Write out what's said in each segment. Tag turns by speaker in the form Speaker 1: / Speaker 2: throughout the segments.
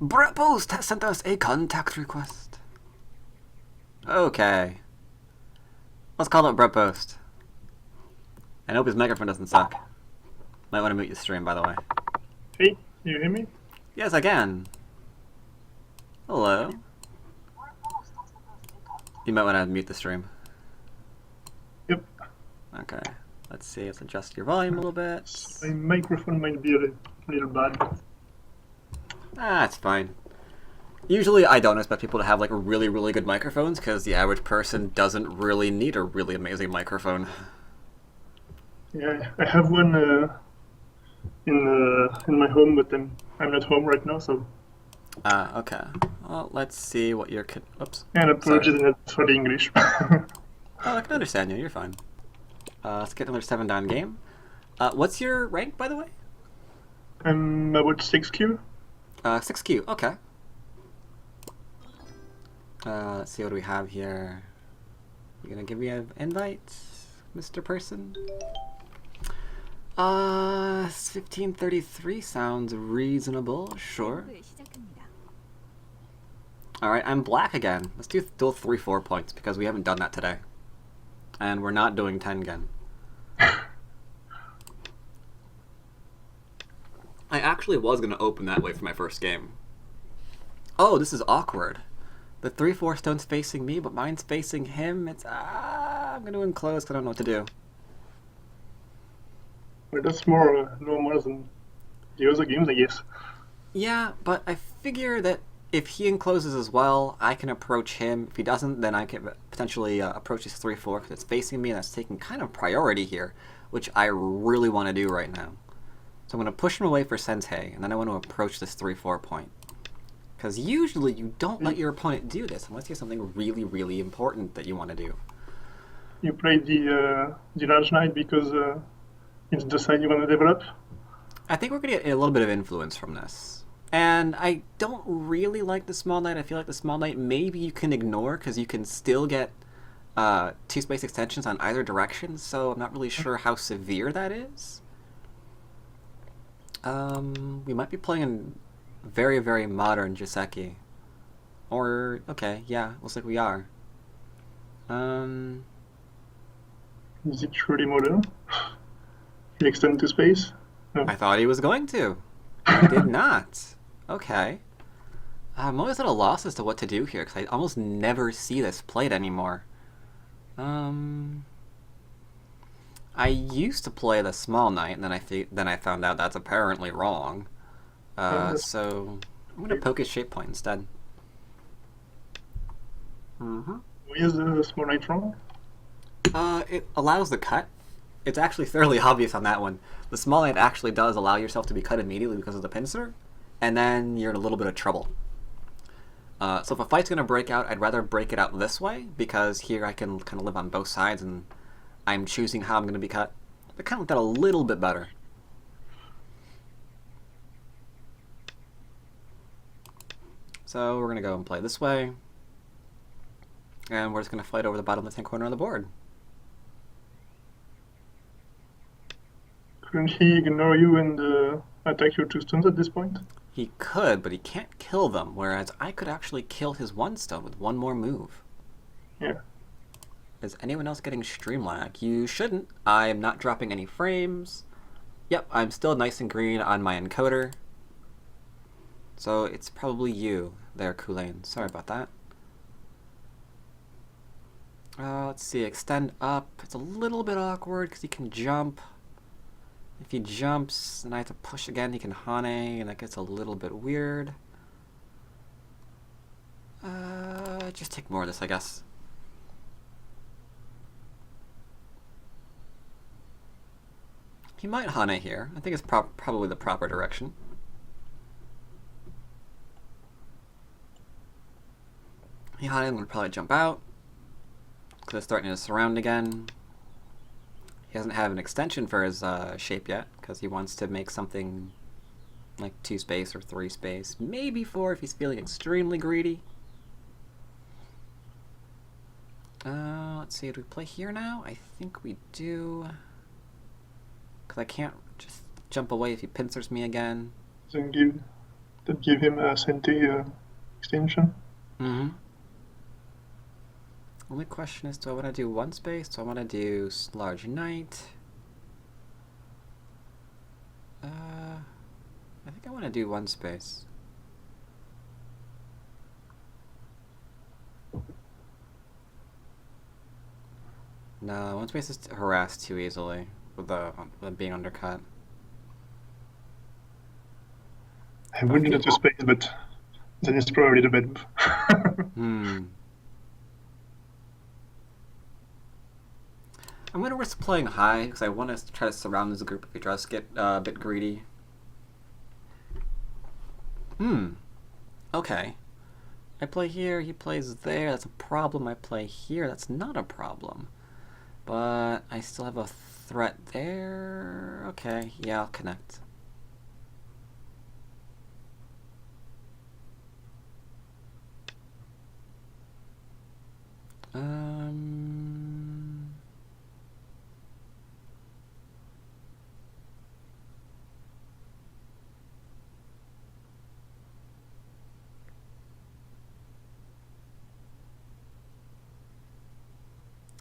Speaker 1: Brepost has sent us a contact request. Okay. Let's call it Brepost. I hope his microphone doesn't suck. Might want to mute your stream, by the way.
Speaker 2: Hey, you hear me?
Speaker 1: Yes, I can. Hello. You might want to mute the stream.
Speaker 2: Yep.
Speaker 1: Okay. Let's see. Let's adjust your volume a little bit.
Speaker 2: My microphone might be a little bad.
Speaker 1: Ah, it's fine. Usually I don't expect people to have like really, really good microphones because the average person doesn't really need a really amazing microphone.
Speaker 2: Yeah, I have one in my home, but I'm not home right now, so.
Speaker 1: Okay. Well, let's see what your oops.
Speaker 2: And apologies for the English.
Speaker 1: Oh, I can understand you. You're fine. Let's get another 7 down game. What's your rank, by the way?
Speaker 2: I'm about 6Q.
Speaker 1: 6Q. Okay. Let's see what do we have here. You gonna give me an invite, Mr. Person? 1533 sounds reasonable. Sure. Alright, I'm black again. Let's do still 3-4 points because we haven't done that today. And we're not doing 10 again. I actually was going to open that way for my first game. Oh, this is awkward. The 3-4 stone's facing me, but mine's facing him. It's I'm going to enclose because I don't know what to do.
Speaker 2: Well, that's more normal than the other games, I guess.
Speaker 1: Yeah, but I figure that if he encloses as well, I can approach him. If he doesn't, then I can potentially approach his 3-4 because it's facing me and that's taking kind of priority here, which I really want to do right now. So I'm going to push him away for Sensei, and then I want to approach this 3-4 point. Because usually you don't let your opponent do this unless you have something really, really important that you want to do.
Speaker 2: You played the large knight because it's the side you want to develop?
Speaker 1: I think we're going to get a little bit of influence from this. And I don't really like the small knight. I feel like the small knight maybe you can ignore because you can still get 2 space extensions on either direction, so I'm not really sure how severe that is. We might be playing in very, very modern Joseki. Or, okay, yeah, looks like we are.
Speaker 2: Is it truly modern? You extend to space? No.
Speaker 1: I thought he was going to. He did not. Okay. I'm always at a loss as to what to do here, because I almost never see this played anymore. I used to play the small knight, and then I found out that's apparently wrong. So I'm going to poke his shape point instead.
Speaker 2: Why is the small knight wrong?
Speaker 1: It allows the cut. It's actually fairly obvious on that one. The small knight actually does allow yourself to be cut immediately because of the pincer, and then you're in a little bit of trouble. So if a fight's going to break out, I'd rather break it out this way, because here I can kind of live on both sides, and I'm choosing how I'm going to be cut. I kind of got a little bit better. So we're going to go and play this way, and we're just going to fight over the bottom left-hand corner on the board.
Speaker 2: Couldn't he ignore you and attack your 2 stones at this point?
Speaker 1: He could, but he can't kill them, whereas I could actually kill his 1 stone with 1 more move.
Speaker 2: Yeah.
Speaker 1: Is anyone else getting stream lag? You shouldn't. I'm not dropping any frames. Yep, I'm still nice and green on my encoder. So it's probably you there, Kulain. Sorry about that. Let's see, extend up. It's a little bit awkward because he can jump. If he jumps, then I have to push again. He can Hane, and that gets a little bit weird. Just take more of this, I guess. He might Hane here. I think it's probably the proper direction. He Hane would probably jump out. Because it's starting to surround again. He doesn't have an extension for his shape yet, because he wants to make something like 2 space or 3 space. Maybe 4 if he's feeling extremely greedy. Let's see, do we play here now? I think we do. Because I can't just jump away if he pincers me again.
Speaker 2: Then give that give him a Sente extension.
Speaker 1: Mm-hmm. Only question is, do I want to do one space? Do I want to do large knight? I think I want to do one space. No, one space is harassed too easily with being undercut.
Speaker 2: I would do two space, but then it's probably the bad move.
Speaker 1: I'm going to risk playing high because I want to try to surround this group if he tries to get a bit greedy. Okay. I play here, he plays there, that's a problem. I play here, that's not a problem. But I still have a threat there. Okay, yeah, I'll connect.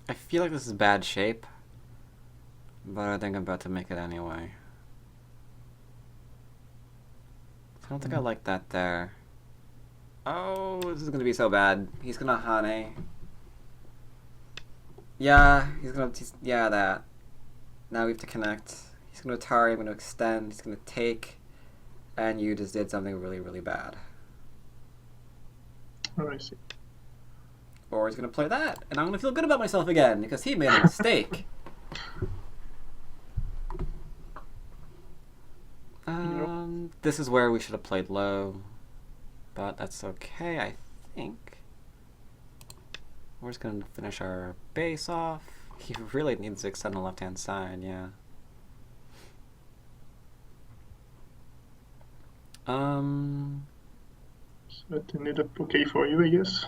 Speaker 1: I feel like this is bad shape, but I think I'm about to make it anyway. I don't think I like that there. Oh, this is gonna be so bad. He's gonna Hane. Yeah, yeah, that. Now we have to connect. He's gonna Atari, I'm gonna extend, he's gonna take, and you just did something really, really bad.
Speaker 2: Oh, I see.
Speaker 1: Or he's gonna play that, and I'm gonna feel good about myself again, because he made a mistake. This is where we should have played low, but that's okay, I think. We're just gonna finish our base off. He really needs to extend the left-hand side, yeah.
Speaker 2: So that ended up okay for you, I guess.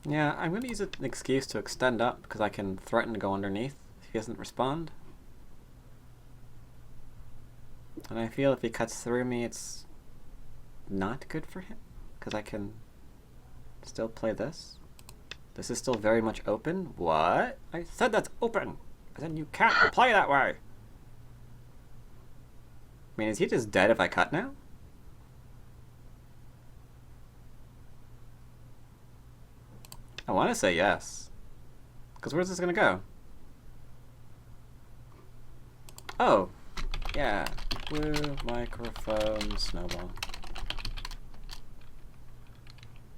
Speaker 1: Yeah, I'm gonna use an excuse to extend up because I can threaten to go underneath if he doesn't respond. And I feel if he cuts through me, it's not good for him because I can still play this. This is still very much open. What? I said that's open. And then you can't play that way. I mean, is he just dead if I cut now? I want to say yes. Because where's this going to go? Oh. Yeah. Woo, microphone, snowball.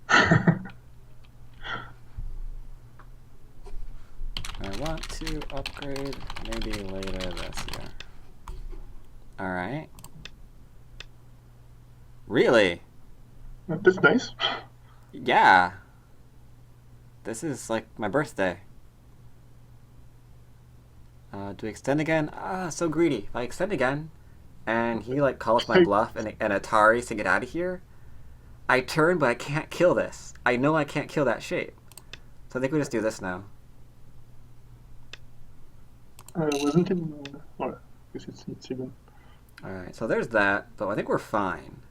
Speaker 1: I want to upgrade maybe later this year. Alright. Really?
Speaker 2: That's nice.
Speaker 1: Yeah. This is like my birthday. Do we extend again? Ah, so greedy. If I extend again, and he like calls my bluff and Atari to get out of here, I turn, but I can't kill this. I know I can't kill that shape. So I think we just do this now.
Speaker 2: Wasn't it? Or I guess it's even.
Speaker 1: Alright, so there's that, but I think we're fine.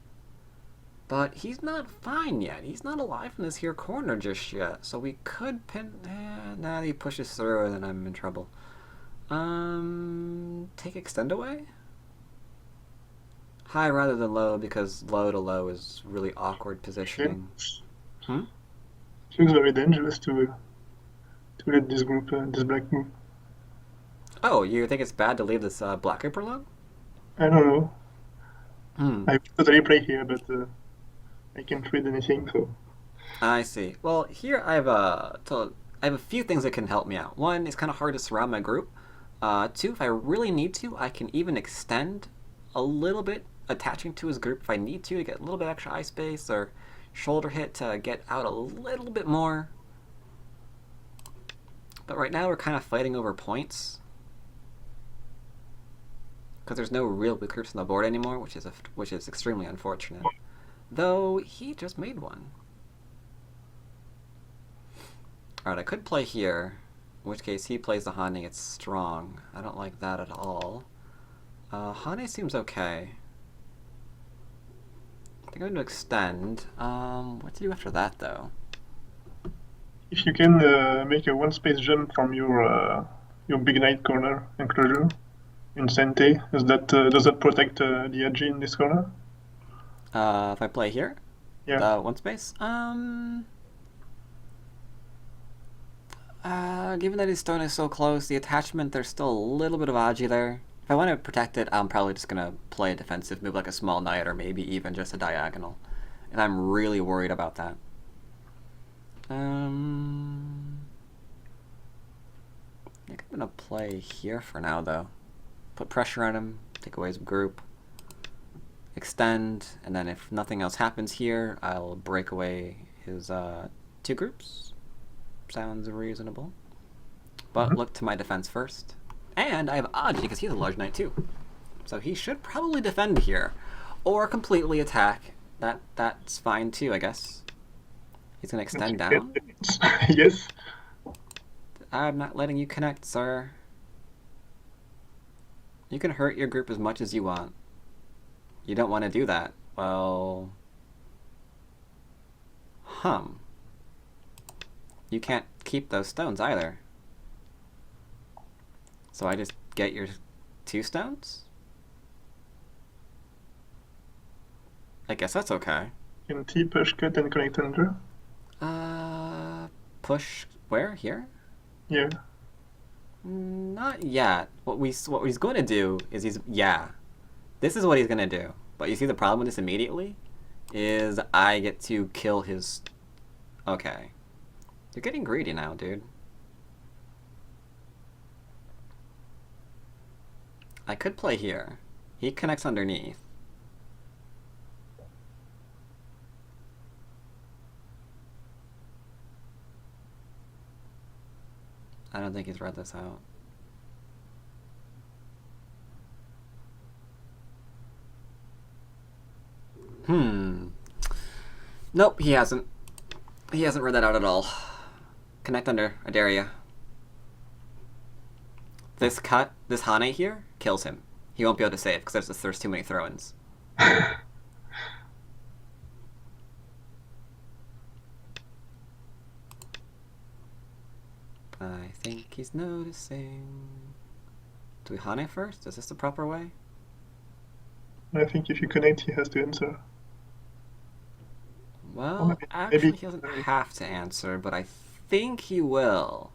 Speaker 1: But he's not fine yet. He's not alive in this here corner just yet. So we could pin... nah, he pushes through and then I'm in trouble. Take extend away? High rather than low because low to low is really awkward positioning.
Speaker 2: It looks very dangerous to let this group, this black move.
Speaker 1: Oh, you think it's bad to leave this black group alone?
Speaker 2: I don't know. I totally play here, but I can't read anything, so.
Speaker 1: I see. Well, here I have a few things that can help me out. One, it's kind of hard to surround my group. Two, if I really need to, I can even extend a little bit, attaching to his group if I need to get a little bit extra eye space or shoulder hit to get out a little bit more. But right now we're kind of fighting over points because there's no real weak groups on the board anymore, which is extremely unfortunate. Though he just made one. Alright, I could play here, in which case he plays the Hane, it's strong. I don't like that at all. Hane seems okay. think I'm going to extend. What to do after that, though?
Speaker 2: If you can make a one-space jump from your big knight corner enclosure in Sente, does that protect the edge in this corner?
Speaker 1: If I play here,
Speaker 2: Yeah.
Speaker 1: the one space. Given that his stone is so close, the attachment, there's still a little bit of Aji there. If I want to protect it, I'm probably just going to play a defensive move like a small knight or maybe even just a diagonal. And I'm really worried about that. I think I'm going to play here for now, though. Put pressure on him, take away his group, extend, and then if nothing else happens here, I'll break away his two groups. Sounds reasonable. But look to my defense first. And I have Aji because he's a large knight too. So he should probably defend here. Or completely attack. That's fine too, I guess. He's going to extend down.
Speaker 2: Yes.
Speaker 1: I'm not letting you connect, sir. You can hurt your group as much as you want. You don't want to do that. Well... You can't keep those stones either. So I just get your 2 stones? I guess that's okay.
Speaker 2: Can T push cut and connect under?
Speaker 1: Push where? Here?
Speaker 2: Yeah.
Speaker 1: Not yet. What he's going to do is this is what he's going to do. But you see the problem with this immediately? Is I get to kill his... Okay. You're getting greedy now, dude. I could play here. He connects underneath. I don't think he's read this out. Nope, he hasn't. He hasn't read that out at all. Connect under, I dare ya. This Hane here, kills him. He won't be able to save because there's too many throw-ins. I think he's noticing. Do we Hane first? Is this the proper way?
Speaker 2: I think if you connect, he has to answer.
Speaker 1: Well, actually, he doesn't have to answer, but I think he will.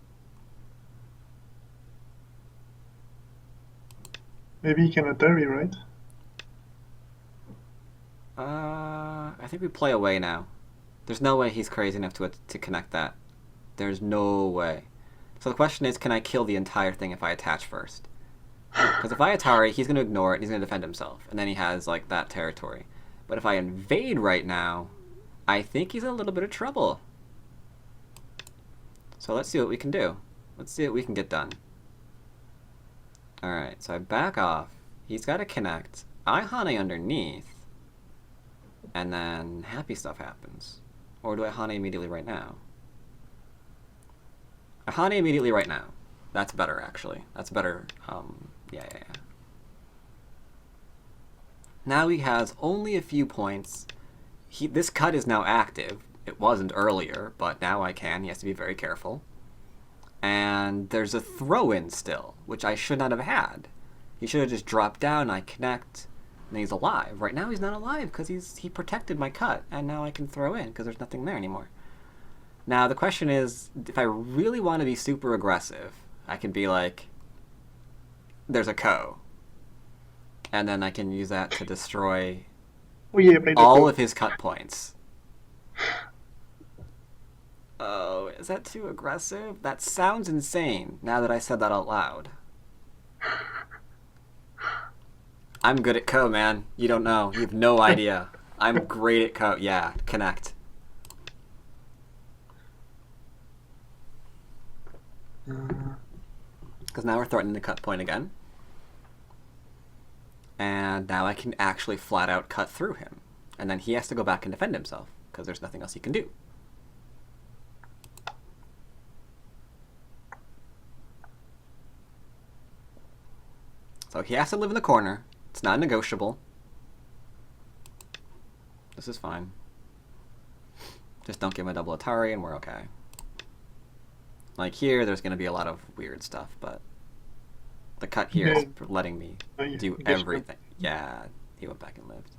Speaker 2: Maybe he can Atari, right?
Speaker 1: I think we play away now. There's no way he's crazy enough to connect that. There's no way. So the question is, can I kill the entire thing if I attach first? Because if I Atari, he's going to ignore it and he's going to defend himself. And then he has, like, that territory. But if I invade right now, I think he's in a little bit of trouble. So let's see what we can do. Let's see what we can get done. Alright, so I back off. He's got to connect. I Hane underneath. And then happy stuff happens. Or do I Hane immediately right now? I Hane immediately right now. That's better, actually. That's better. Yeah. Now he has only a few points. This cut is now active. It wasn't earlier, but now I can. He has to be very careful. And there's a throw-in still, which I should not have had. He should have just dropped down, I connect, and he's alive. Right now he's not alive because he protected my cut, and now I can throw in because there's nothing there anymore. Now the question is, if I really want to be super aggressive, I can be like, there's a Ko. And then I can use that to destroy all of his cut points. Oh, is that too aggressive? That sounds insane, now that I said that out loud. I'm good at Ko, man. You don't know. You have no idea. I'm great at Ko. Yeah, connect. Because now we're threatening the cut point again. And now I can actually flat out cut through him. And then he has to go back and defend himself, because there's nothing else he can do. So he has to live in the corner. It's not negotiable. This is fine. Just don't give him a double Atari and we're okay. Like here, there's going to be a lot of weird stuff, but the cut here is letting me do everything. Yeah, he went back and lived.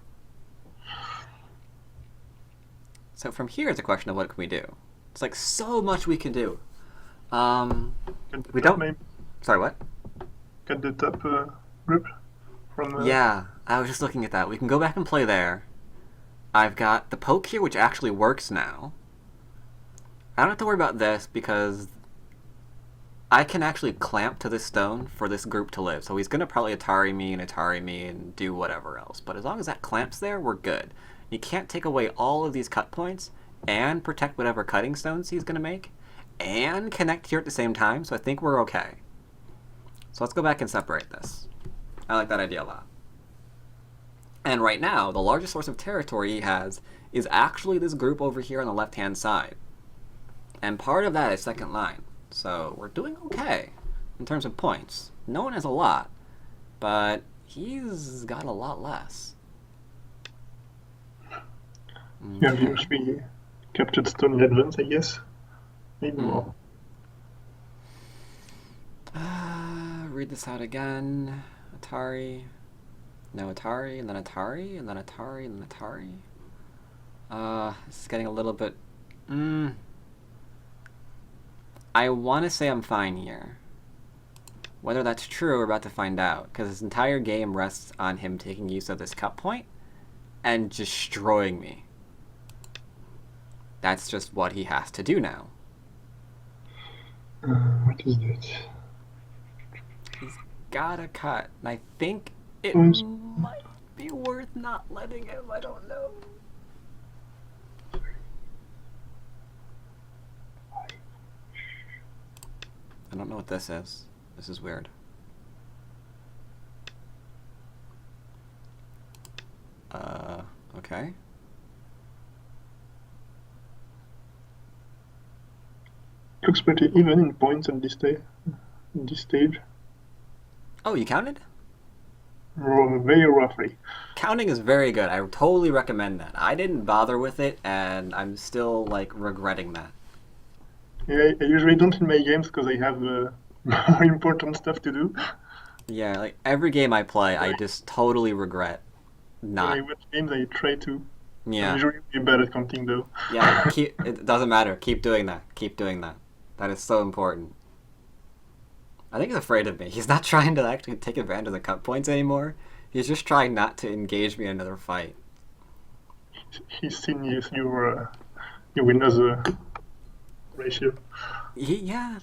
Speaker 1: So from here, it's a question of what can we do. It's like so much we can do. We don't.
Speaker 2: Maybe.
Speaker 1: Sorry, what?
Speaker 2: Cut the top group from.
Speaker 1: Yeah, I was just looking at that. We can go back and play there. I've got the poke here, which actually works now. I don't have to worry about this because I can actually clamp to this stone for this group to live. So he's going to probably Atari me and do whatever else. But as long as that clamps there, we're good. You can't take away all of these cut points and protect whatever cutting stones he's going to make and connect here at the same time. So I think we're okay. So let's go back and separate this. I like that idea a lot. And right now, the largest source of territory he has is actually this group over here on the left-hand side. And part of that is second line. So we're doing okay in terms of points. No one has a lot, but he's got a lot less.
Speaker 2: You have your 3 captured stone in advance, I guess. Maybe more.
Speaker 1: Read this out again. Atari. No Atari, and then Atari, and then Atari, and then Atari. This is getting a little bit... I want to say I'm fine here. Whether that's true, we're about to find out, because this entire game rests on him taking use of this cut point and destroying me. That's just what he has to do now.
Speaker 2: What is that?
Speaker 1: He's gotta cut, and I think it might be worth not letting him, I don't know. I don't know what this is. This is weird. Okay.
Speaker 2: Looks pretty even in points at this stage.
Speaker 1: Oh, you counted?
Speaker 2: Very roughly.
Speaker 1: Counting is very good. I totally recommend that. I didn't bother with it, and I'm still, like, regretting that.
Speaker 2: Yeah, I usually don't in my games because I have more important stuff to do.
Speaker 1: Yeah, like, every game I play, I just totally regret not...
Speaker 2: When I watch games, I try to.
Speaker 1: Yeah.
Speaker 2: I'm usually really bad at counting, though.
Speaker 1: Yeah, it doesn't matter. Keep doing that. Keep doing that. That is so important. I think he's afraid of me. He's not trying to actually take advantage of the cut points anymore. He's just trying not to engage me in another fight.
Speaker 2: He's seen your winners ratio.
Speaker 1: Yeah,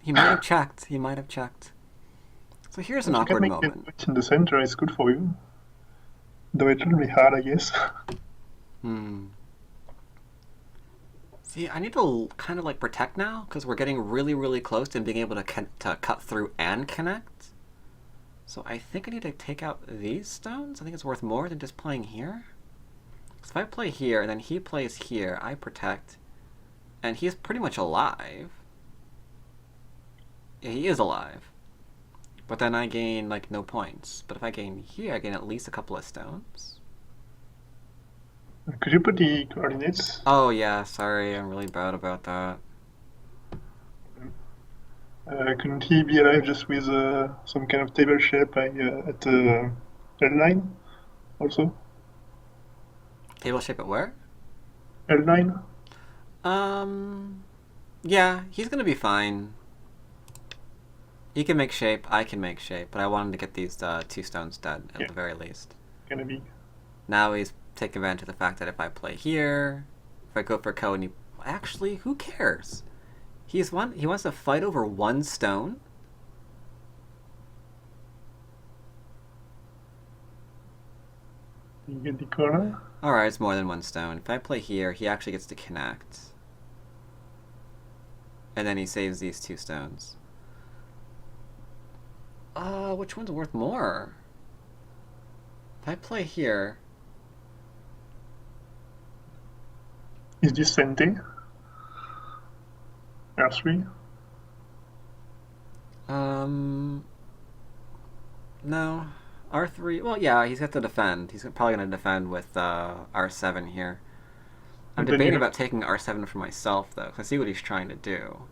Speaker 1: he might have checked. He might have checked. So here's an awkward moment.
Speaker 2: If in the center, it's good for you. Though it will be hard, I guess.
Speaker 1: See, I need to kind of like protect now because we're getting really, really close to being able to cut through and connect. So I think I need to take out these stones. I think it's worth more than just playing here. So if I play here and then he plays here, I protect, and he's pretty much alive. Yeah, he is alive. But then I gain like no points. But if I gain here, I gain at least a couple of stones.
Speaker 2: Could you put the coordinates?
Speaker 1: Oh yeah, sorry, I'm really bad about that.
Speaker 2: Couldn't he be alive just with some kind of table shape at L9 also?
Speaker 1: Table shape at where?
Speaker 2: L9?
Speaker 1: Yeah, he's gonna be fine. He can make shape, I can make shape, but I want him to get these 2 stones dead at the very least.
Speaker 2: Gonna be.
Speaker 1: Now he's taking advantage of the fact that if I play here, if I go for Ko and he... Actually, who cares? He wants to fight over 1 stone?
Speaker 2: You get the corner?
Speaker 1: Alright, it's more than 1 stone. If I play here, he actually gets to connect. And then he saves these 2 stones. Which one's worth more? If I play here...
Speaker 2: Is this Sente? R3?
Speaker 1: No. R3. Well, yeah, he's got to defend. He's probably going to defend with R7 here. I'm
Speaker 2: And then
Speaker 1: debating
Speaker 2: you
Speaker 1: about taking R7 for myself though, 'cause I see what he's trying to do.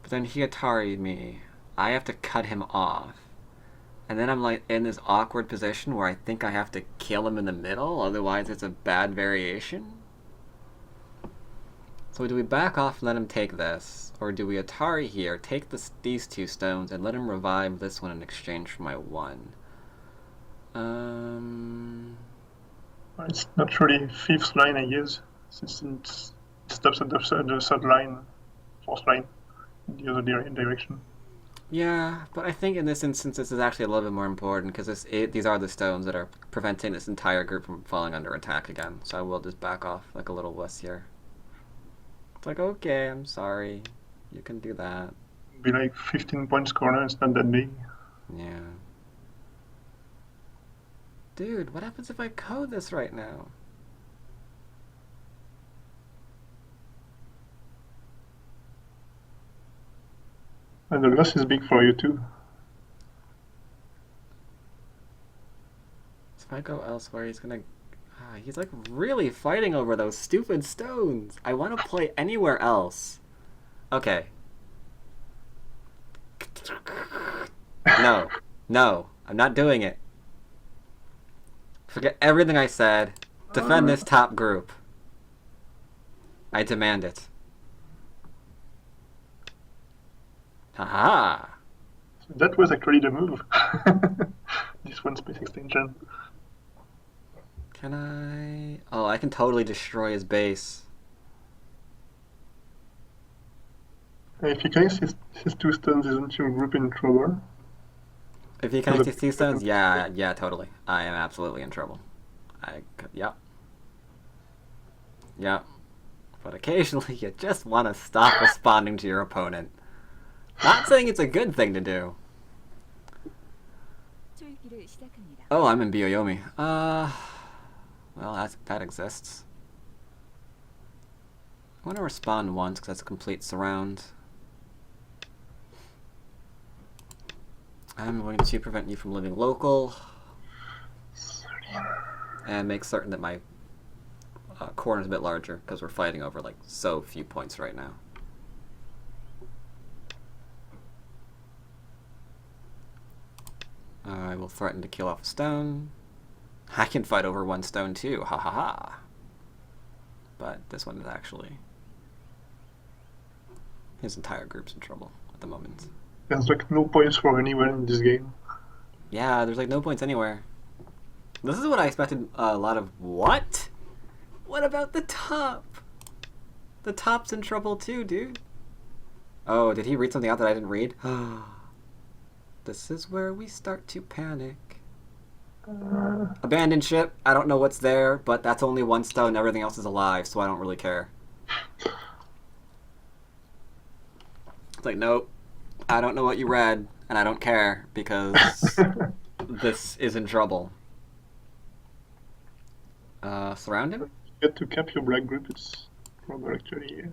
Speaker 1: But then he Atari'd me. I have to cut him off. And then I'm like in this awkward position where I think I have to kill him in the middle, otherwise it's a bad variation. So do we back off and let him take this? Or do we Atari here, take these two stones, and let him revive this one in exchange for my one?
Speaker 2: it's not really fifth line, I guess, since it stops at the third line, fourth line, in the other direction.
Speaker 1: Yeah, but I think in this instance this is actually a little bit more important because these are the stones that are preventing this entire group from falling under attack again. So I will just back off like a little wuss here. It's like, okay, I'm sorry. You can do that.
Speaker 2: Be like 15 points corner, it's not that big.
Speaker 1: Yeah. Dude, what happens if I code this right now?
Speaker 2: And the loss is big for you too.
Speaker 1: So if I go elsewhere, he's gonna... he's like really fighting over those stupid stones. I want to play anywhere else. Okay. No. No. I'm not doing it. Forget everything I said. Defend this top group. I demand it. Haha.
Speaker 2: So that was actually the move. This one space extension.
Speaker 1: Can I... Oh, I can totally destroy his base.
Speaker 2: If you connect his two stones, isn't your group in trouble?
Speaker 1: If he connects his two stones, yeah, totally. I am absolutely in trouble. Yep. Yep. But occasionally you just want to stop responding to your opponent. Not saying it's a good thing to do. Oh, I'm in Byoyomi. Well, that exists. I want to respond once because that's a complete surround. I'm going to prevent you from living local and make certain that my corner is a bit larger because we're fighting over like so few points right now. I will threaten to kill off a stone. I can fight over one stone too, ha ha ha. But this one is actually... his entire group's in trouble at the moment.
Speaker 2: There's like no points for anyone in this game.
Speaker 1: Yeah, there's like no points anywhere. This is what I expected a lot of... What? What about the top? The top's in trouble too, dude. Oh, did he read something out that I didn't read? This is where we start to panic. Abandoned ship. I don't know what's there, but that's only one stone. Everything else is alive, so I don't really care. It's like, nope. I don't know what you read, and I don't care, because this is in trouble. Surround him?
Speaker 2: You get to cap your black group, it's trouble actually, yeah.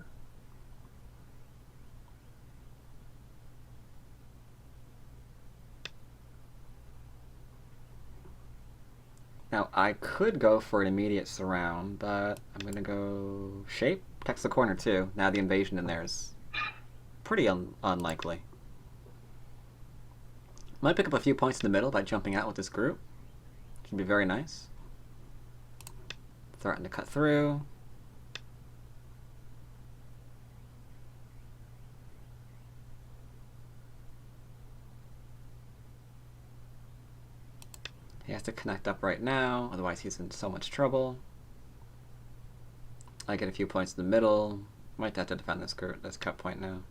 Speaker 1: Now, I could go for an immediate surround, but I'm going to go shape. Protects the corner, too. Now the invasion in there is pretty unlikely. Might pick up a few points in the middle by jumping out with this group. Should be very nice. Threaten to cut through. He has to connect up right now, otherwise he's in so much trouble. I get a few points in the middle. Might have to defend this cut point now.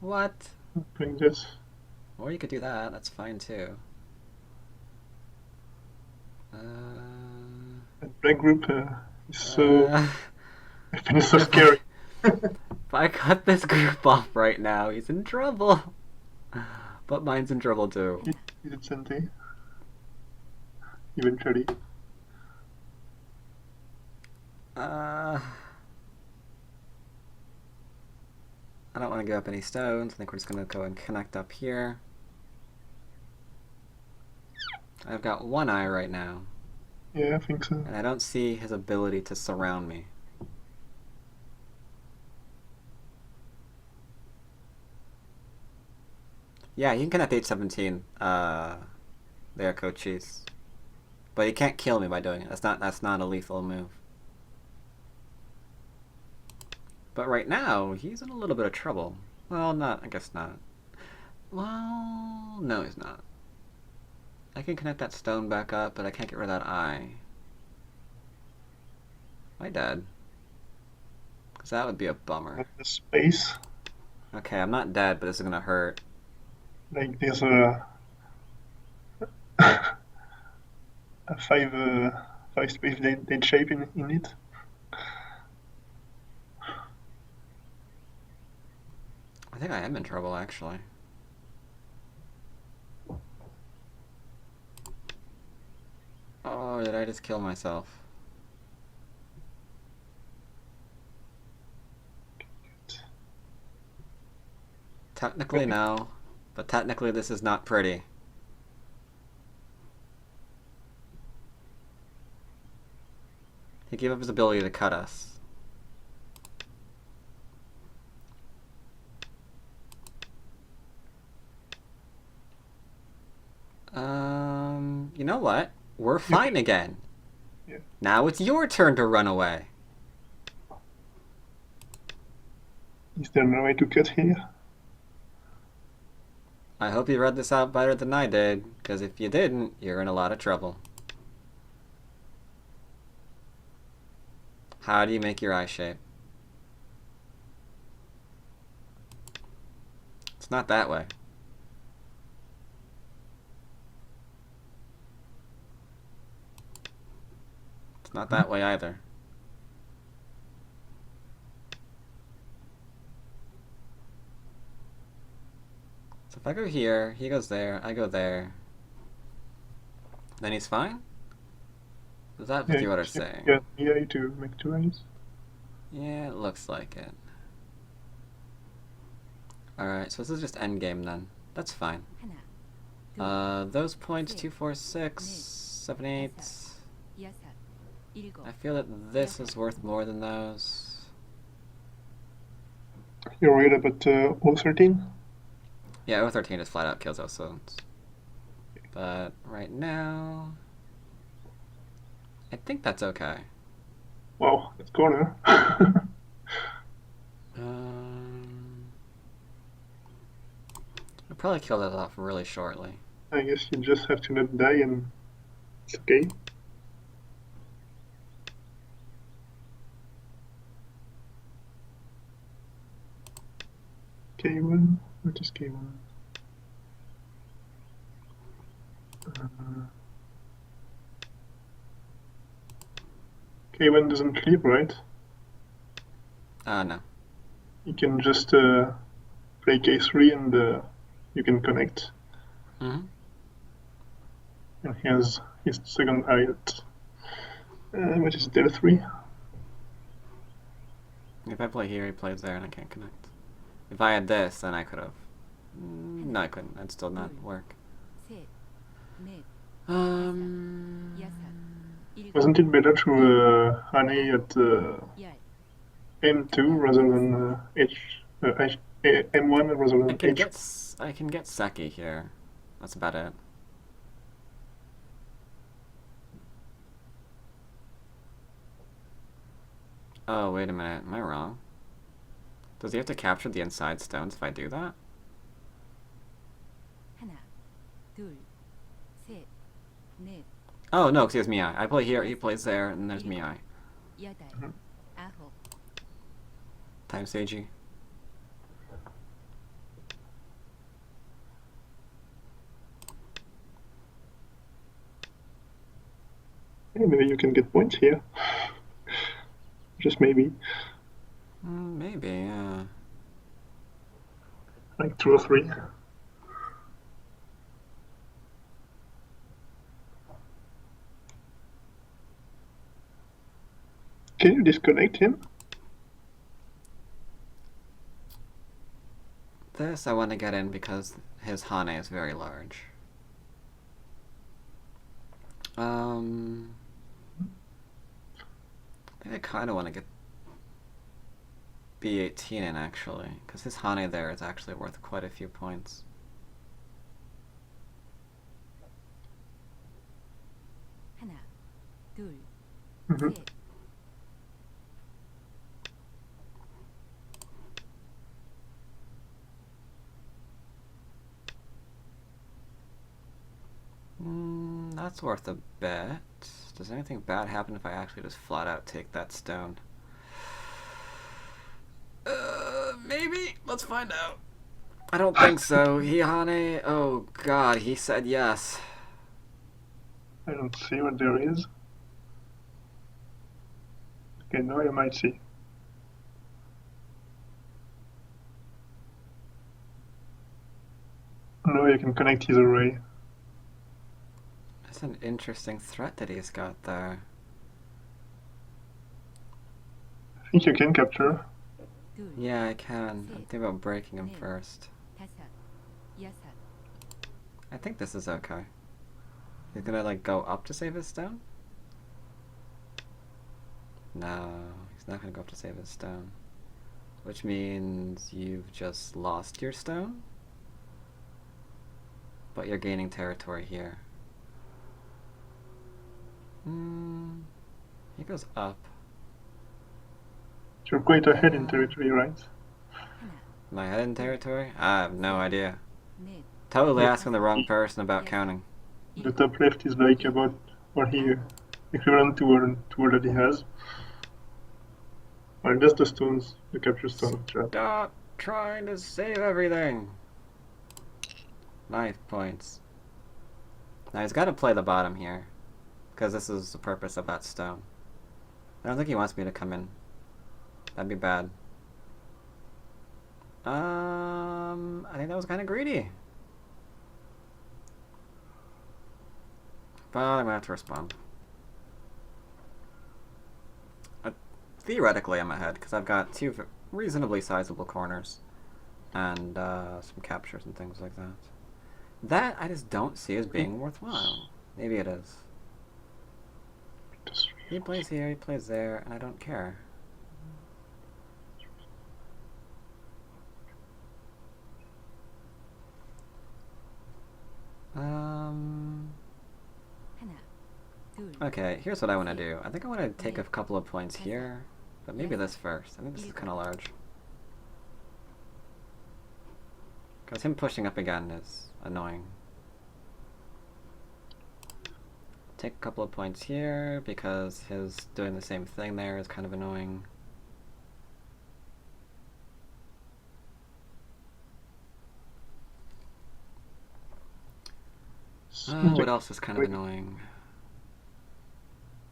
Speaker 1: What?
Speaker 2: Doing this.
Speaker 1: Or you could do that, that's fine too.
Speaker 2: That black group is so... I think it's so scary.
Speaker 1: If I cut this group off right now, he's in trouble. But mine's in trouble too.
Speaker 2: Is it Sente? Eventually.
Speaker 1: I don't want to give up any stones. I think we're just going to go and connect up here. I've got one eye right now,
Speaker 2: Yeah, I think so.
Speaker 1: and I don't see his ability to surround me. Yeah, you can connect H17 there, Coach Cheese. But you can't kill me by doing it. That's not a lethal move. But right now, he's in a little bit of trouble. Well, not, I guess not. Well, no, he's not. I can connect that stone back up, but I can't get rid of that eye. Am I dead? Because that would be a bummer.
Speaker 2: At the space,
Speaker 1: Okay, I'm not dead, but this is gonna hurt.
Speaker 2: like there's a a five space dead shape in it.
Speaker 1: I think I am in trouble, actually. Oh, did I just kill myself? Technically, no. But technically, this is not pretty. He gave up his ability to cut us. You know what? We're fine again.
Speaker 2: Yeah.
Speaker 1: Now it's your turn to run away.
Speaker 2: Is there no way to cut here?
Speaker 1: I hope you read this out better than I did, because if you didn't, you're in a lot of trouble. How do you make your eye shape? It's not that way. It's not that way either. So if I go here, he goes there, I go there. Then he's fine? Is that what you are saying?
Speaker 2: Yeah, yeah, to make two eyes.
Speaker 1: Yeah, it looks like it. Alright, so this is just endgame then. That's fine. Those points, 2, 4, 6, 7, 8. I feel that this is worth more than those.
Speaker 2: You're worried about O13?
Speaker 1: Yeah, O13 just flat out kills those zones. But right now, I think that's okay.
Speaker 2: Wow, that corner.
Speaker 1: I'll probably kill that off really shortly.
Speaker 2: I guess you just have to not die and it's okay. K1? What is K1? K1 doesn't clip, right?
Speaker 1: No.
Speaker 2: You can just play K3 and you can connect.
Speaker 1: Mm-hmm.
Speaker 2: And here's his second eye at what is it, L3?
Speaker 1: If I play here, he plays there, and I can't connect. If I had this, then I could have. No, I couldn't. That'd still not work.
Speaker 2: Wasn't it better to honey at M2 rather than M1 rather than H?
Speaker 1: I can get Seki here. That's about it. Oh, wait a minute. Am I wrong? Does he have to capture the inside stones if I do that? Oh, no, because he has Miai. I play here, he plays there, and there's Miai. Time Seiji.
Speaker 2: Hey, maybe you can get points here. Just maybe.
Speaker 1: Maybe, yeah.
Speaker 2: Like 2 or 3. Can you disconnect him?
Speaker 1: This I want to get in because his Hane is very large. I think I kind of want to get B18 in, actually, because his Hane there is actually worth quite a few points.
Speaker 3: 하나, 둘,
Speaker 2: Mhm.
Speaker 3: 셋.
Speaker 1: That's worth a bet. Does anything bad happen if I actually just flat out take that stone? Maybe? Let's find out. I don't think so. Hihane, oh god, he said yes.
Speaker 2: I don't see what there is. Okay, now you might see. Now you can connect his array.
Speaker 1: That's an interesting threat that he's got there.
Speaker 2: I think you can capture.
Speaker 3: 둘,
Speaker 1: Yeah, I can. I'm thinking about breaking him first.
Speaker 3: 다섯, 여섯.
Speaker 1: I think this is okay. He's gonna like go up to save his stone? No, he's not gonna go up to save his stone. Which means you've just lost your stone? But you're gaining territory here. He goes up.
Speaker 2: You're quite ahead in territory, right?
Speaker 3: 하나,
Speaker 1: Am I head in territory? I have no idea.
Speaker 3: 넷.
Speaker 1: Totally
Speaker 2: Yeah.
Speaker 1: asking the wrong person about counting.
Speaker 2: The top left is like about what he equivalent to what that he has. Well, that's the stones, the capture stone trap.
Speaker 1: Stop trying to save everything. 9 points. Now he's got to play the bottom here, because this is the purpose of that stone. I don't think he wants me to come in. That'd be bad. I think that was kind of greedy. But I'm gonna have to respond. Theoretically, I'm ahead because I've got 2 reasonably sizable corners and some captures and things like that. That I just don't see as being worthwhile. Maybe it is. He plays here, he plays there, and I don't care.
Speaker 3: 하나, 둘.
Speaker 1: Okay, here's what I want to do. I think I want to take a couple of points here, but maybe this first. I think this is kind of large. Because him pushing up again is annoying. Take a couple of points here, because his doing the same thing there is kind of annoying. What else is kind of annoying?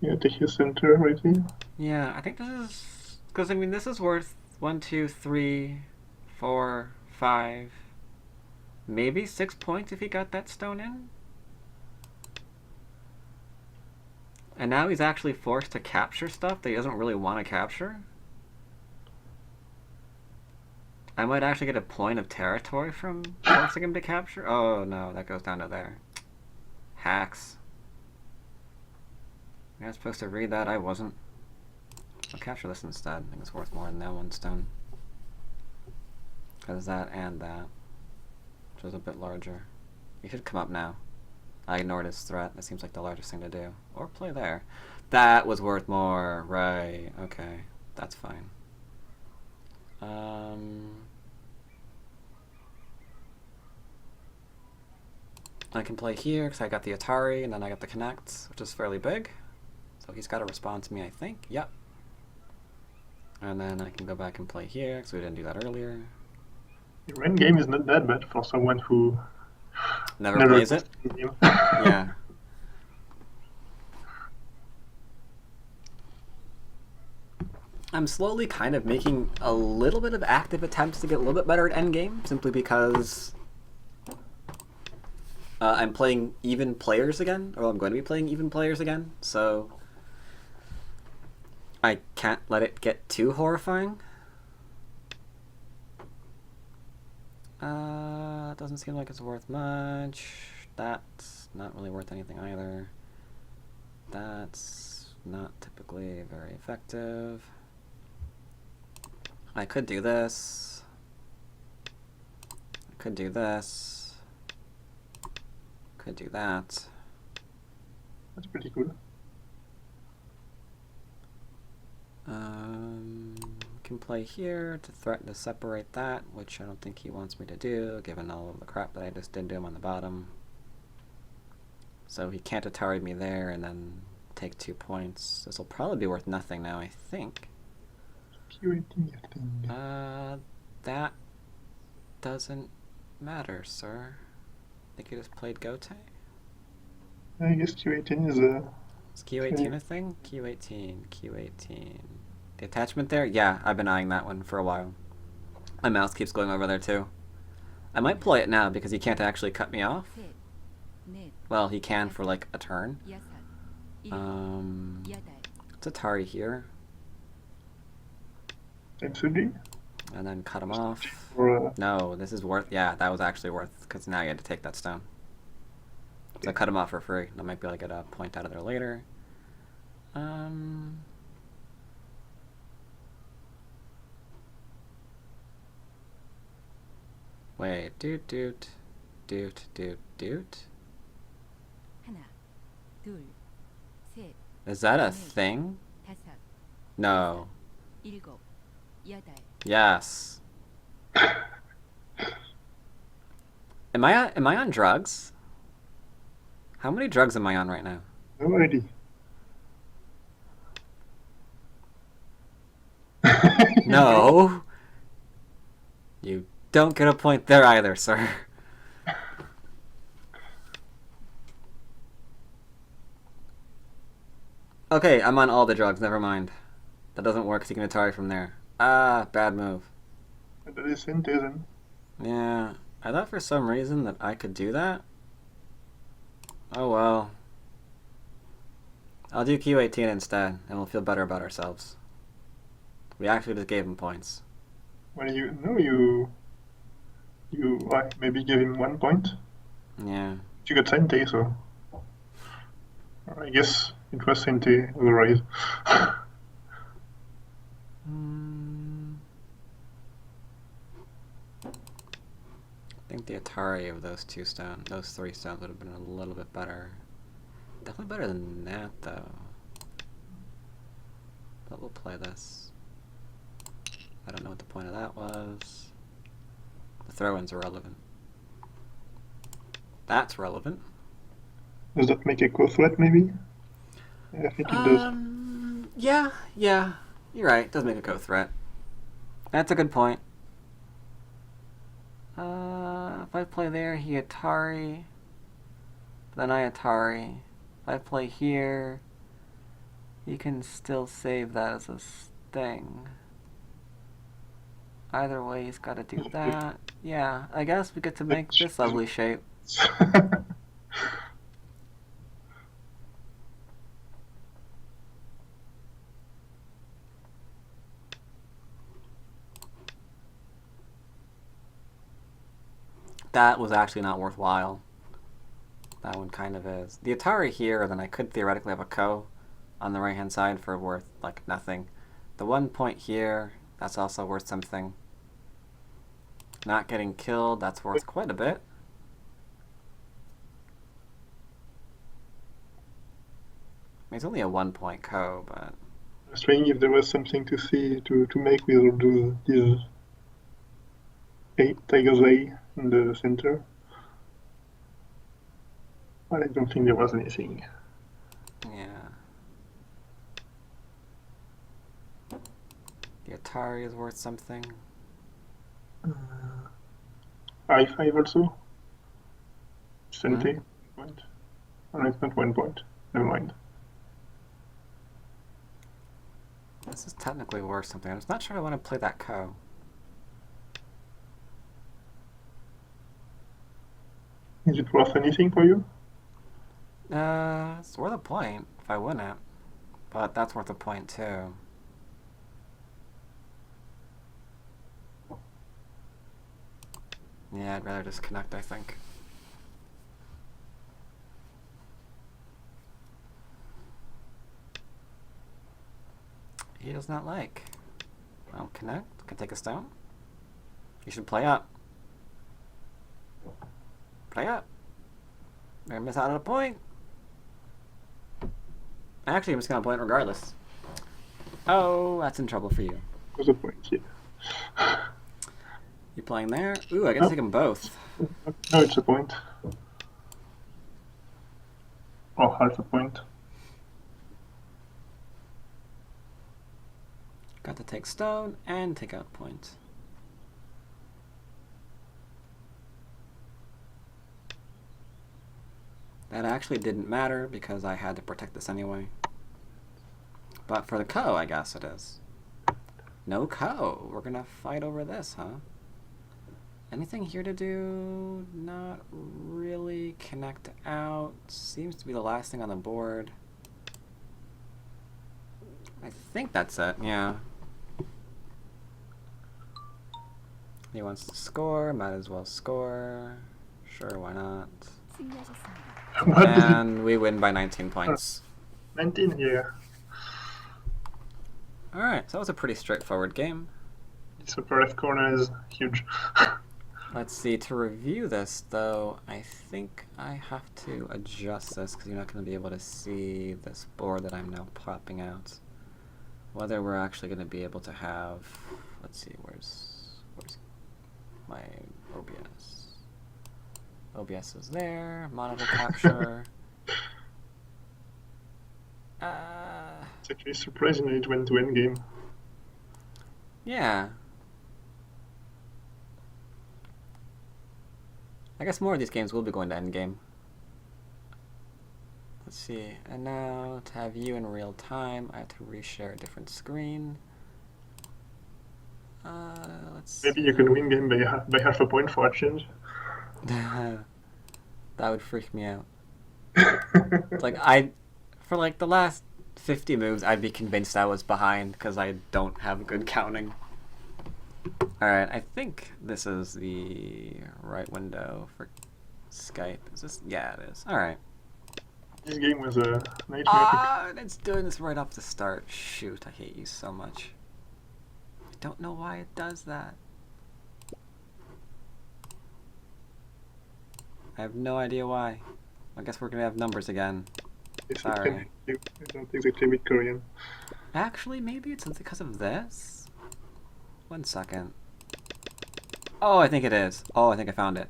Speaker 2: Yeah, take your center right here.
Speaker 1: Yeah, I think this is... Because, I mean, this is worth 1, 2, 3, 4, 5... maybe 6 points if he got that stone in? And now he's actually forced to capture stuff that he doesn't really want to capture? I might actually get a point of territory from forcing him to capture? Oh no, that goes down to there. Hacks. You're not supposed to read that, I wasn't. I'll capture this instead. I think it's worth more than that 1 stone. Because that and that. Which is a bit larger. You should come up now. I ignored his threat. That seems like the largest thing to do. Or play there. That was worth more. Right. Okay. That's fine. I can play here because I got the Atari and then I got the Kinect, which is fairly big. So he's got to respond to me, I think. Yep. And then I can go back and play here because we didn't do that earlier.
Speaker 2: Your endgame is not that bad for someone who
Speaker 1: Never
Speaker 2: never
Speaker 1: plays it?
Speaker 2: plays the game.
Speaker 1: Yeah. I'm slowly kind of making a little bit of active attempts to get a little bit better at endgame, simply because I'm playing even players again, or I'm going to be playing even players again, so I can't let it get too horrifying. Doesn't seem like it's worth much. That's not really worth anything either. That's not typically very effective. I could do this. I could do this. Could do that.
Speaker 2: That's pretty cool.
Speaker 1: Can play here to threaten to separate that, which I don't think he wants me to do, given all of the crap that I just did to him on the bottom. So he can't Atari me there and then take 2 points. This will probably be worth nothing now, I think.
Speaker 2: Q18, I think.
Speaker 1: That doesn't matter, sir. I think you just played Gote?
Speaker 2: I guess Q18 is a...
Speaker 1: Is Q18 a thing? Q18. The attachment there? Yeah, I've been eyeing that one for a while. My mouse keeps going over there too. I might play it now because he can't actually cut me off.
Speaker 3: 셋, 넷,
Speaker 1: Well, he can for like a turn.
Speaker 3: 여섯, 일곱, 여덟.
Speaker 1: It's Atari here.
Speaker 2: Time Suji?
Speaker 1: And then cut him off.
Speaker 2: Or,
Speaker 1: No, this is worth... Yeah, that was actually worth... Because now you had to take that stone. So I cut him off for free. I might be able to get a point out of there later. Wait, doot.
Speaker 3: 하나, 둘, 셋,
Speaker 1: Is that a thing?
Speaker 3: 다섯,
Speaker 1: No.
Speaker 3: 일곱, 여덟.
Speaker 1: Yes. Am I on drugs? How many drugs am I on right now?
Speaker 2: no idea.
Speaker 1: No. You don't get a point there either, sir. Okay, I'm on all the drugs, never mind. That doesn't work because you can Atari from there. Ah, bad move.
Speaker 2: That is Sente then.
Speaker 1: Yeah, I thought for some reason that I could do that. Oh well. I'll do Q18 instead, and we'll feel better about ourselves. We actually just gave him points.
Speaker 2: Well, you maybe give him 1 point.
Speaker 1: Yeah.
Speaker 2: You got Sente, so I guess it was Sente otherwise.
Speaker 1: I think the Atari of those 3 stones would have been a little bit better. Definitely better than that, though. But we'll play this. I don't know what the point of that was. The throw-ins are relevant. That's relevant.
Speaker 2: Does that make a co-threat, maybe? Yeah, I think it does.
Speaker 1: Yeah. You're right. It does make a co-threat. That's a good point. If I play there, he Atari. Then I Atari. If I play here, you can still save that as a thing. Either way, he's got to do that. Yeah, I guess we get to make this lovely shape. That was actually not worthwhile. That one kind of is. The Atari here, then I could theoretically have a Ko on the right-hand side for worth, like, nothing. The 1 point here, that's also worth something. Not getting killed, that's worth quite a bit. I mean, it's only a 1 point Ko, but...
Speaker 2: I was thinking if there was something to see to make with all these Tiger's Eye in the center. But I don't think there was anything.
Speaker 1: Yeah. The Atari is worth something.
Speaker 2: I5 also. Sente.
Speaker 1: Hmm?
Speaker 2: Point. Oh, no, it's not 1 point. Never mind.
Speaker 1: This is technically worth something. I'm just not sure I want to play that Ko.
Speaker 2: Is it worth anything for you?
Speaker 1: It's worth a point if I win it. But that's worth a point too. Yeah, I'd rather just connect, I think. he does not like. I'll connect. Can take a stone. You should play up. Play up. You're gonna miss out on a point. Actually, I'm just gonna point regardless. Oh, that's in trouble for you.
Speaker 2: There's a point, yeah.
Speaker 1: You playing there? Ooh, I get to take them both.
Speaker 2: No, it's a point. Or half a point.
Speaker 1: Got to take stone and take out point. That actually didn't matter because I had to protect this anyway. But for the co, I guess it is. No co. We're gonna fight over this, huh? Anything here to do? Not really. Connect out. Seems to be the last thing on the board. I think that's it, yeah. He wants to score, might as well score. Sure, why not?
Speaker 3: 승리하셨습니다.
Speaker 2: What did he...
Speaker 1: And we win by 19 points.
Speaker 2: 19, yeah.
Speaker 1: Alright, so that was a pretty straightforward game.
Speaker 2: This upper left corner is huge.
Speaker 1: Let's see, to review this though, I think I have to adjust this because you're not going to be able to see this board that I'm now popping out. Whether we're actually going to be able to have, let's see, where's my OBS? OBS is there, monitor capture.
Speaker 2: It's actually surprisingly it went to endgame.
Speaker 1: Yeah. I guess more of these games will be going to endgame. Let's see, and now to have you in real time, I have to reshare a different screen. Let's
Speaker 2: Maybe you can win game by half a point for a change.
Speaker 1: That would freak me out. Like for like the last 50 moves, I'd be convinced I was behind because I don't have good counting. Alright, I think this is the right window for Skype. Is this? Yeah, it is. Alright.
Speaker 2: This game was a nightmare.
Speaker 1: It's doing this right off the start. Shoot, I hate you so much. I don't know why it does that. I have no idea why. I guess we're gonna have numbers again. Sorry.
Speaker 2: I don't exactly read Korean.
Speaker 1: Actually, maybe it's because of this? 1 second. Oh, I think it is. Oh, I think I found it.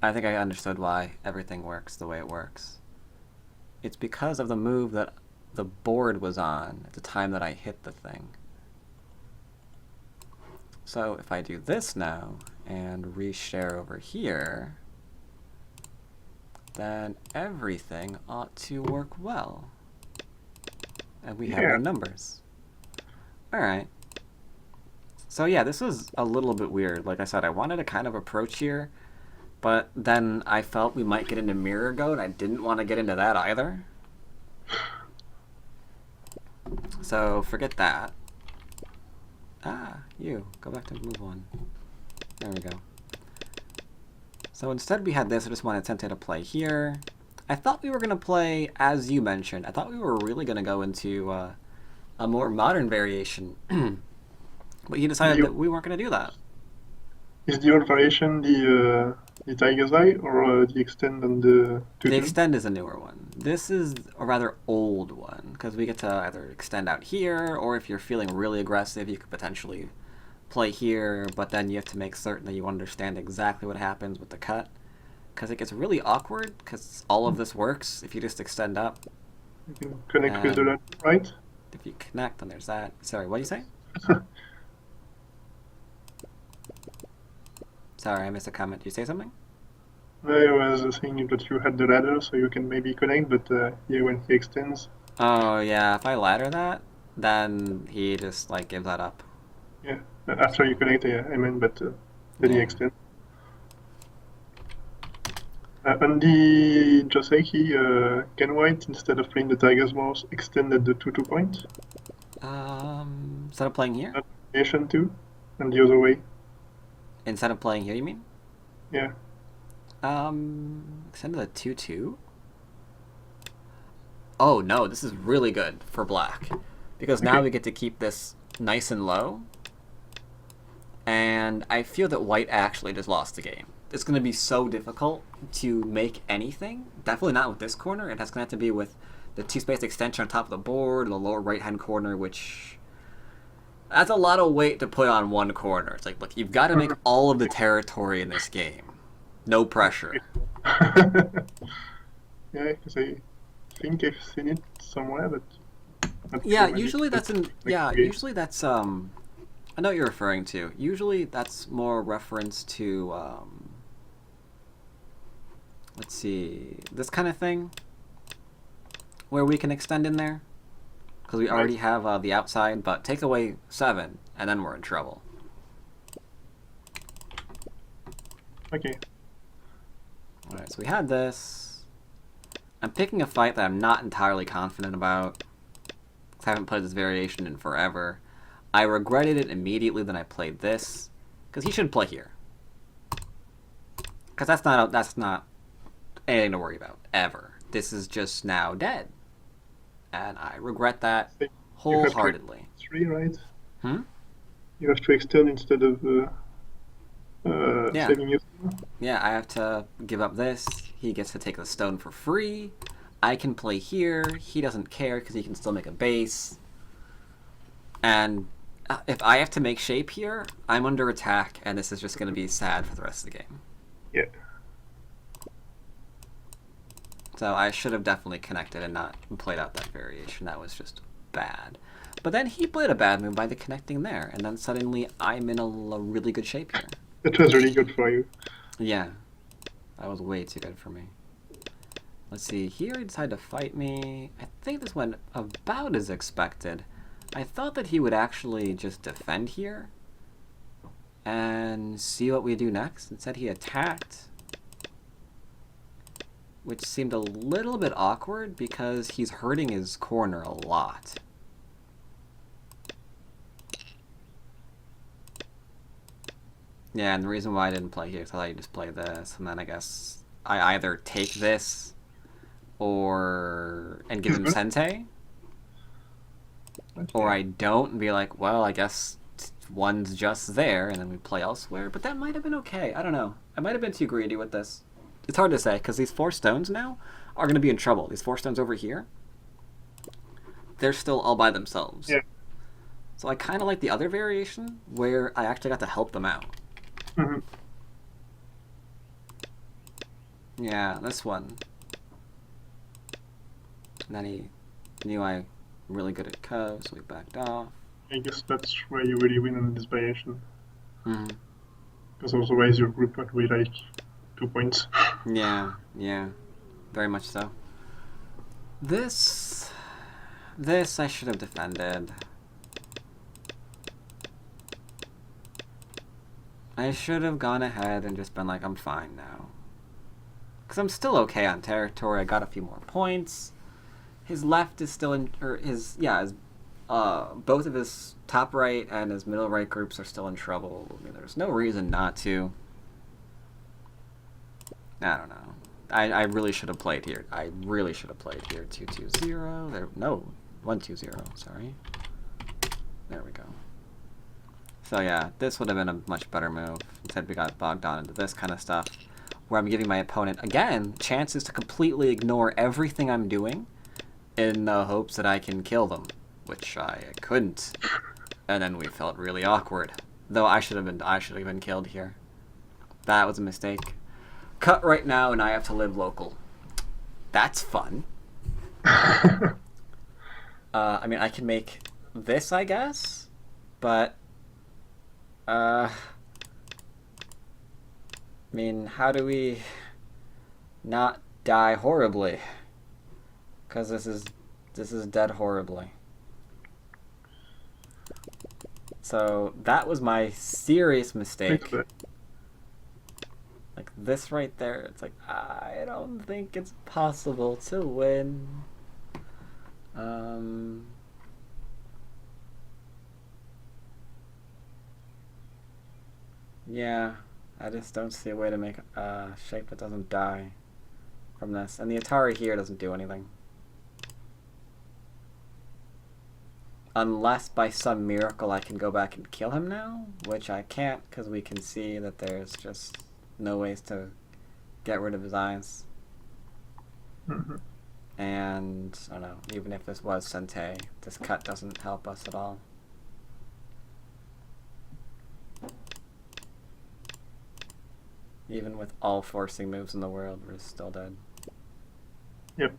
Speaker 1: I think I understood why everything works the way it works. It's because of the move that the board was on at the time that I hit the thing. So if I do this now and reshare over here, then everything ought to work well. And we have the numbers. Alright. So yeah, this was a little bit weird. Like I said, I wanted to kind of approach here, but then I felt we might get into mirror go, and I didn't want to get into that either. So forget that. You. Go back to move one. There we go. So instead we had this. I just wanted Sente to play here. I thought we were going to play, as you mentioned, I thought we were really going to go into a more modern variation. But he decided that we weren't going to do that.
Speaker 2: Is the old variation the Tiger's Eye or the Extend and the...
Speaker 1: The Extend is a newer one. This is a rather old one, because we get to either extend out here, or if you're feeling really aggressive, you could potentially play here, but then you have to make certain that you understand exactly what happens with the cut. Because it gets really awkward, because all of this works if you just extend up.
Speaker 2: You can connect with the left, right?
Speaker 1: If you connect, then there's that. Sorry, what do you say? Sorry, I missed a comment. Did you say something?
Speaker 2: I was saying that you had the ladder, so you can maybe connect, but yeah, when he extends...
Speaker 1: Oh, yeah, if I ladder that, then he just, like, gives that up.
Speaker 2: Yeah, after you connect, I mean, but then he extends. On the Joseki, can White, instead of playing the Tiger's Mouse, extended the 2-2 point?
Speaker 1: Instead of playing here?
Speaker 2: Nation 2, and the other way.
Speaker 1: Instead of playing here, you mean?
Speaker 2: Yeah.
Speaker 1: Extend to the 2-2? Oh no, this is really good for black. Because now
Speaker 2: Okay.
Speaker 1: we get to keep this nice and low. And I feel that white actually just lost the game. It's going to be so difficult to make anything. Definitely not with this corner. It's going to have to be with the two-space extension on top of the board, the lower right-hand corner, which... That's a lot of weight to put on one corner. It's like, look, you've got to make all of the territory in this game. No pressure.
Speaker 2: Yeah, because I think I've seen it somewhere, but not
Speaker 1: Yeah,
Speaker 2: sure.
Speaker 1: usually that's in... Yeah,
Speaker 2: okay.
Speaker 1: usually that's... I know what you're referring to. Usually that's more reference to... let's see... This kind of thing? Where we can extend in there? Because we already have the outside, but take away 7, and then we're in trouble.
Speaker 2: Okay.
Speaker 1: Alright, so we had this. I'm picking a fight that I'm not entirely confident about. Because I haven't played this variation in forever. I regretted it immediately when I played this. Because he should play here. Because that's not anything to worry about, ever. This is just now dead. And I regret that
Speaker 2: You have to
Speaker 1: wholeheartedly.
Speaker 2: 3, right?
Speaker 1: Hmm?
Speaker 2: You have to extend instead of
Speaker 1: Yeah.
Speaker 2: saving your...
Speaker 1: Yeah, I have to give up this. He gets to take the stone for free. I can play here. He doesn't care because he can still make a base. And if I have to make shape here, I'm under attack, and this is just going to be sad for the rest of the game.
Speaker 2: Yeah.
Speaker 1: So I should have definitely connected and not played out that variation. That was just bad. But then he played a bad move by the connecting there, and then suddenly I'm in a really good shape here.
Speaker 2: That was really good for you.
Speaker 1: Yeah, that was way too good for me. Let's see, here he decided to fight me. I think this went about as expected. I thought that he would actually just defend here and see what we do next. Instead he attacked, which seemed a little bit awkward because he's hurting his corner a lot. Yeah, and the reason why I didn't play here is I thought you just play this, and then I guess I either take this and give him Sente, or I don't and be like, well, I guess one's just there, and then we play elsewhere. But that might have been okay. I don't know. I might have been too greedy with this. It's hard to say, because these 4 stones now are going to be in trouble. These 4 stones over here, they're still all by themselves.
Speaker 2: Yeah.
Speaker 1: So I kind of like the other variation, where I actually got to help them out.
Speaker 2: Mm-hmm.
Speaker 1: Yeah, this one. And then he knew I'm really good at co, so we backed off.
Speaker 2: I guess that's where you really win in this variation.
Speaker 1: Mm-hmm.
Speaker 2: Because otherwise your group would be like 2 points.
Speaker 1: Yeah, very much so. This I should have defended. I should have gone ahead and just been like, I'm fine now. Because I'm still okay on territory. I got a few more points. His left is still in, or both of his top right and his middle right groups are still in trouble. I mean, there's no reason not to. I don't know. I really should have played here. I really should have played here. 2-2-0. There, no, 1-2-0. Sorry. There we go. So yeah, this would have been a much better move. Instead, we got bogged down into this kind of stuff, where I'm giving my opponent again chances to completely ignore everything I'm doing, in the hopes that I can kill them, which I couldn't. And then we felt really awkward. Though I should have been killed here. That was a mistake. Cut right now, and I have to live local. That's fun. I mean, I can make this, I guess, but I mean, how do we not die horribly? Because this is dead horribly. So that was my serious mistake. Like this right there, it's like, I don't think it's possible to win. Yeah, I just don't see a way to make a shape that doesn't die from this. And the Atari here doesn't do anything. Unless by some miracle I can go back and kill him now, which I can't because we can see that there's just no ways to get rid of his eyes.
Speaker 2: Mm-hmm.
Speaker 1: And, I don't know, even if this was Sente, this cut doesn't help us at all. Even with all forcing moves in the world, we're still dead.
Speaker 2: Yep.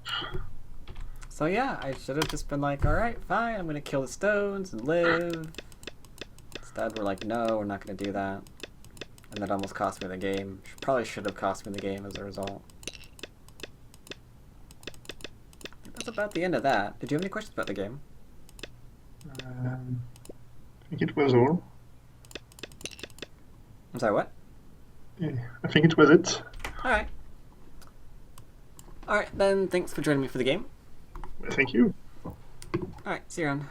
Speaker 1: So yeah, I should have just been like, alright, fine, I'm gonna kill the stones and live. Instead, we're like, no, we're not gonna do that. And that almost cost me the game. Probably should have cost me the game as a result. That's about the end of that. Did you have any questions about the game?
Speaker 2: I think it was all.
Speaker 1: I'm sorry, what?
Speaker 2: Yeah, I think it was it.
Speaker 1: Alright. Alright, then thanks for joining me for the game.
Speaker 2: Thank you.
Speaker 1: Alright, see you around.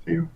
Speaker 2: See you.